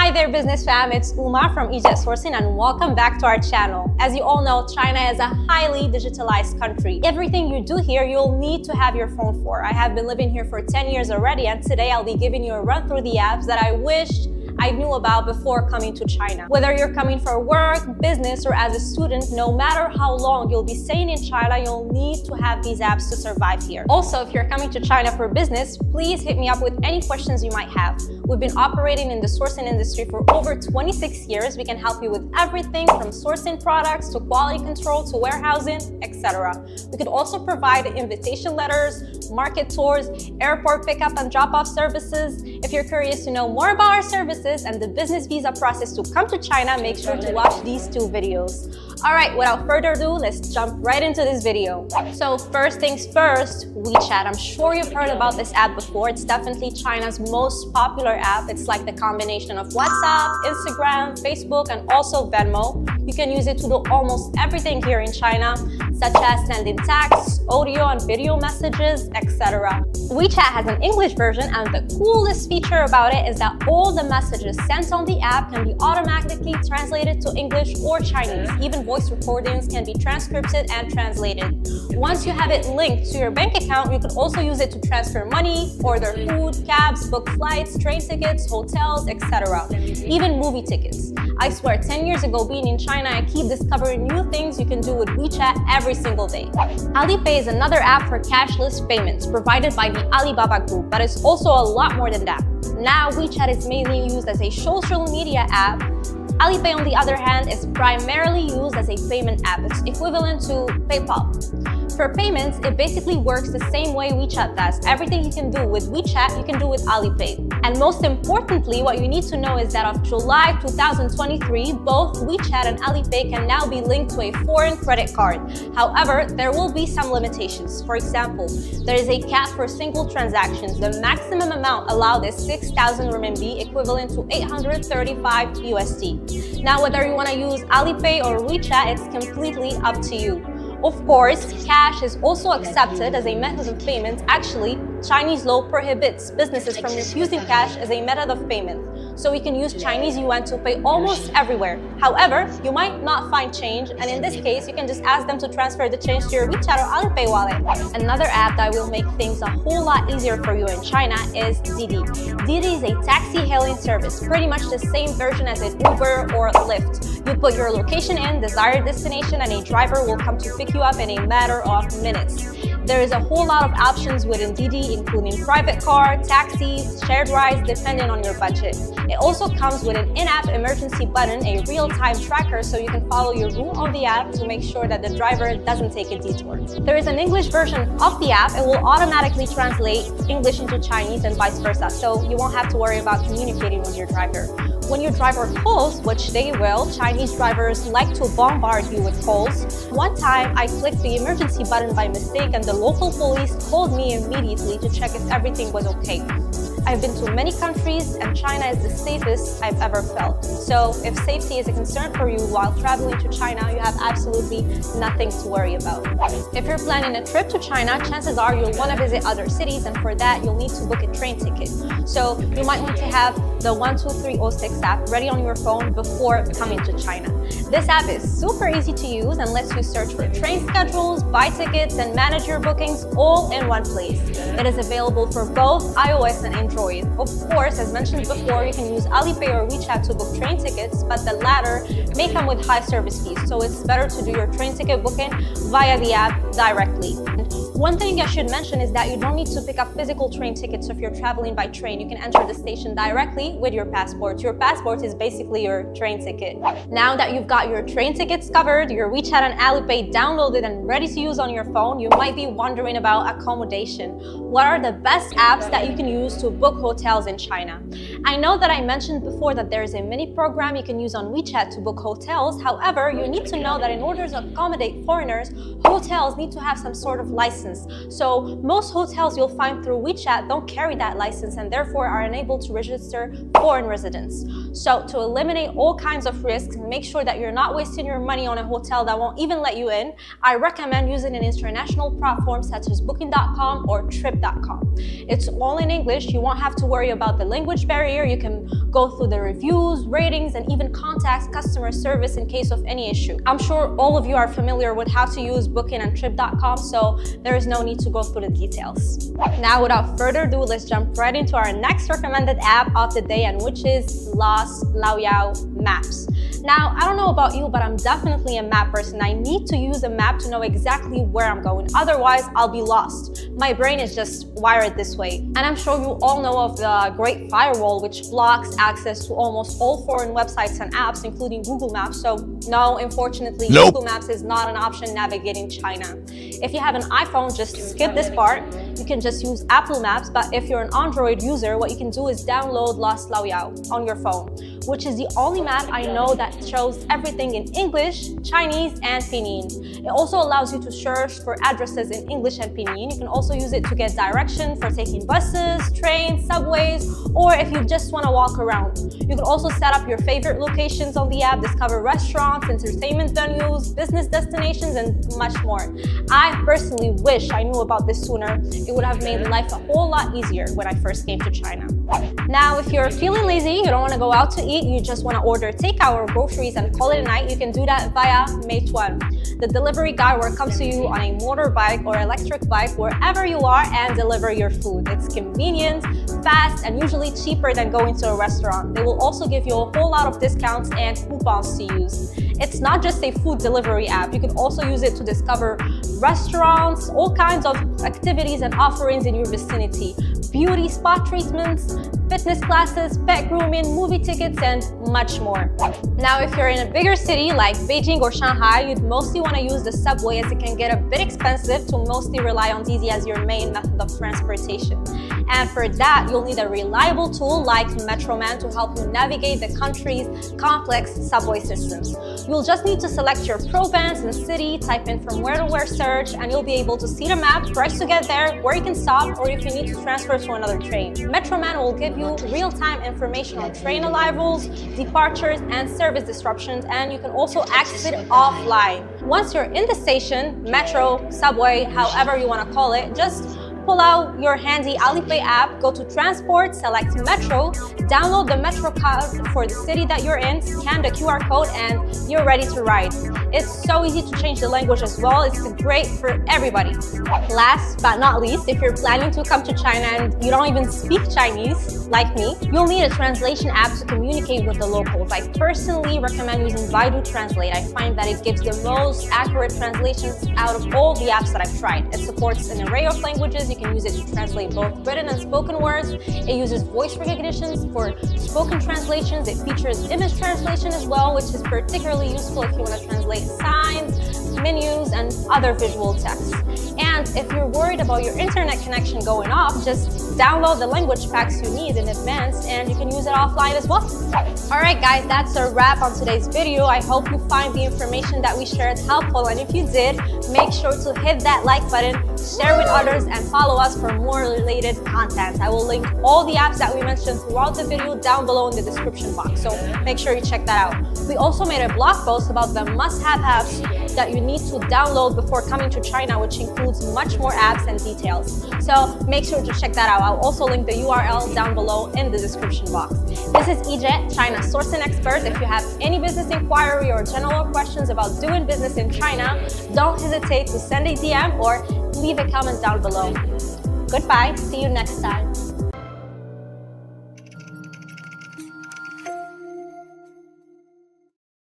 Hi there, business fam. It's Uma from EJET Sourcing and welcome back to our channel. As you all know, China is a highly digitalized country. Everything you do here, you'll need to have your phone for. I have been living here for 10 years already, and today I'll be giving you a run through the apps that I wished I knew about before coming to China. Whether you're coming for work, business, or as a student, no matter how long you'll be staying in China, you'll need to have these apps to survive here. Also, if you're coming to China for business, please hit me up with any questions you might have. We've been operating in the sourcing industry for over 26 years. We can help you with everything from sourcing products to quality control to warehousing, etc. We could also provide invitation letters, market tours, airport pickup and drop-off services. If you're curious to know more about our services and the business visa process to come to China, make sure to watch these two videos. Alright, without further ado, let's jump right into this video. So first things first, WeChat. I'm sure you've heard about this app before. It's definitely China's most popular app. It's like the combination of WhatsApp, Instagram, Facebook, and also Venmo. You can use it to do almost everything here in China, such as sending text, audio and video messages, etc. WeChat has an English version, and the coolest feature about it is that all the messages sent on the app can be automatically translated to English or Chinese. Even voice recordings can be transcribed and translated. Once you have it linked to your bank account, you can also use it to transfer money, order food, cabs, book flights, train tickets, hotels, etc. Even movie tickets. I swear, 10 years ago being in China, I keep discovering new things you can do with WeChat every single day. Alipay is another app for cashless payments provided by the Alibaba group, but it's also a lot more than that. Now, WeChat is mainly used as a social media app. Alipay, on the other hand, is primarily used as a payment app. It's equivalent to PayPal. For payments, it basically works the same way WeChat does. Everything you can do with WeChat, you can do with Alipay. And most importantly, what you need to know is that of July 2023, both WeChat and Alipay can now be linked to a foreign credit card. However, there will be some limitations. For example, there is a cap for single transactions. The maximum amount allowed is 6,000 RMB, equivalent to 835 USD. Now, whether you want to use Alipay or WeChat, it's completely up to you. Of course, cash is also accepted as a method of payment. Actually, Chinese law prohibits businesses from refusing cash as a method of payment. So we can use Chinese yuan to pay almost everywhere. However, you might not find change, and in this case, you can just ask them to transfer the change to your WeChat or Alipay wallet. Another app that will make things a whole lot easier for you in China is Didi. Didi is a taxi hailing service, pretty much the same version as an Uber or Lyft. You put your location in, desired destination, and a driver will come to pick you up in a matter of minutes. There is a whole lot of options within Didi, including private car, taxis, shared rides, depending on your budget. It also comes with an in-app emergency button, a real-time tracker, so you can follow your route on the app to make sure that the driver doesn't take a detour. There is an English version of the app. It will automatically translate English into Chinese and vice versa, so you won't have to worry about communicating with your driver. When your driver calls, which they will, Chinese drivers like to bombard you with calls. One time, I clicked the emergency button by mistake and the local police called me immediately to check if everything was okay. I've been to many countries and China is the safest I've ever felt. So if safety is a concern for you while traveling to China, you have absolutely nothing to worry about. If you're planning a trip to China, chances are you'll want to visit other cities, and for that you'll need to book a train ticket. So you might want to have the 12306 app ready on your phone before coming to China. This app is super easy to use and lets you search for train schedules, buy tickets, and manage your bookings all in one place. It is available for both iOS and Android. Of course, as mentioned before, you can use Alipay or WeChat to book train tickets, but the latter may come with high service fees, so it's better to do your train ticket booking via the app directly. One thing I should mention is that you don't need to pick up physical train tickets if you're traveling by train. You can enter the station directly with your passport. Your passport is basically your train ticket. Now that you've got your train tickets covered, your WeChat and Alipay downloaded and ready to use on your phone, you might be wondering about accommodation. What are the best apps that you can use to book hotels in China? I know that I mentioned before that there is a mini program you can use on WeChat to book hotels. However, you need to know that in order to accommodate foreigners, hotels need to have some sort of license. license. So most hotels you'll find through WeChat don't carry that license and therefore are unable to register foreign residents. So to eliminate all kinds of risks and make sure that you're not wasting your money on a hotel that won't even let you in, I recommend using an international platform such as Booking.com or Trip.com. It's all in English. You won't have to worry about the language barrier. You can go through the reviews, ratings, and even contact customer service in case of any issue. I'm sure all of you are familiar with how to use Booking and Trip.com, so there is no need to go through the details. Now, without further ado, let's jump right into our next recommended app of the day, and which is Lost Laoyao Maps. Now, I don't know about you, but I'm definitely a map person. I need to use a map to know exactly where I'm going. Otherwise, I'll be lost. My brain is just wired this way. And I'm sure you all know of the Great Firewall, which blocks access to almost all foreign websites and apps, including Google Maps. So no, unfortunately, Google Maps is not an option navigating China. If you have an iPhone, just skip this part. You can just use Apple Maps, but if you're an Android user, what you can do is download Lost Laoyao on your phone, which is the only map I know that shows everything in English, Chinese, and Pinyin. It also allows you to search for addresses in English and Pinyin. You can also use it to get direction for taking buses, trains, subways, or if you just want to walk around. You can also set up your favorite locations on the app, discover restaurants, entertainment venues, business destinations, and much more. I personally wish I knew about this sooner. It would have made life a whole lot easier when I first came to China. Now, if you're feeling lazy, you don't want to go out to eat, you just want to order takeout or groceries and call it a night, you can do that via Meituan. The delivery guy will come to you on a motorbike or electric bike wherever you are and deliver your food. It's convenient, fast, and usually cheaper than going to a restaurant. They will also give you a whole lot of discounts and coupons to use. It's not just a food delivery app. You can also use it to discover restaurants, all kinds of activities and offerings in your vicinity. Beauty spa treatments, fitness classes, pet grooming, movie tickets, and much more. Now, if you're in a bigger city like Beijing or Shanghai, you'd mostly want to use the subway as it can get a bit expensive to mostly rely on Didi as your main method of transportation. And for that, you'll need a reliable tool like Metroman to help you navigate the country's complex subway systems. You'll just need to select your province and city, type in from where to where search, and you'll be able to see the map, price to get there, where you can stop, or if you need to transfer to another train. Metroman will give you real-time information on train arrivals, departures, and service disruptions, and you can also access it offline. Once you're in the station, metro, subway, however you want to call it, just pull out your handy Alipay app, go to Transport, select Metro, download the Metro card for the city that you're in, scan the QR code, and you're ready to ride. It's so easy to change the language as well. It's great for everybody. Last but not least, if you're planning to come to China and you don't even speak Chinese, like me, you'll need a translation app to communicate with the locals. I personally recommend using Baidu Translate. I find that it gives the most accurate translations out of all the apps that I've tried. It supports an array of languages. You can use it to translate both written and spoken words. It uses voice recognition for spoken translations. It features image translation as well, which is particularly useful if you want to translate signs, menus, and other visual text. And if you're worried about your internet connection going off, just download the language packs you need in advance and you can use it offline as well. Alright guys, that's a wrap on today's video. I hope you find the information that we shared helpful, and if you did, make sure to hit that like button, share with others, and follow us for more related content. I will link all the apps that we mentioned throughout the video down below in the description box, so make sure you check that out. We also made a blog post about the must-have apps that you need to download before coming to China, which includes much more apps and details. So make sure to check that out. I'll also link the URL down below in the description box. This is EJET, China sourcing expert. If you have any business inquiry or general questions about doing business in China, don't hesitate to send a DM or leave a comment down below. Goodbye, see you next time.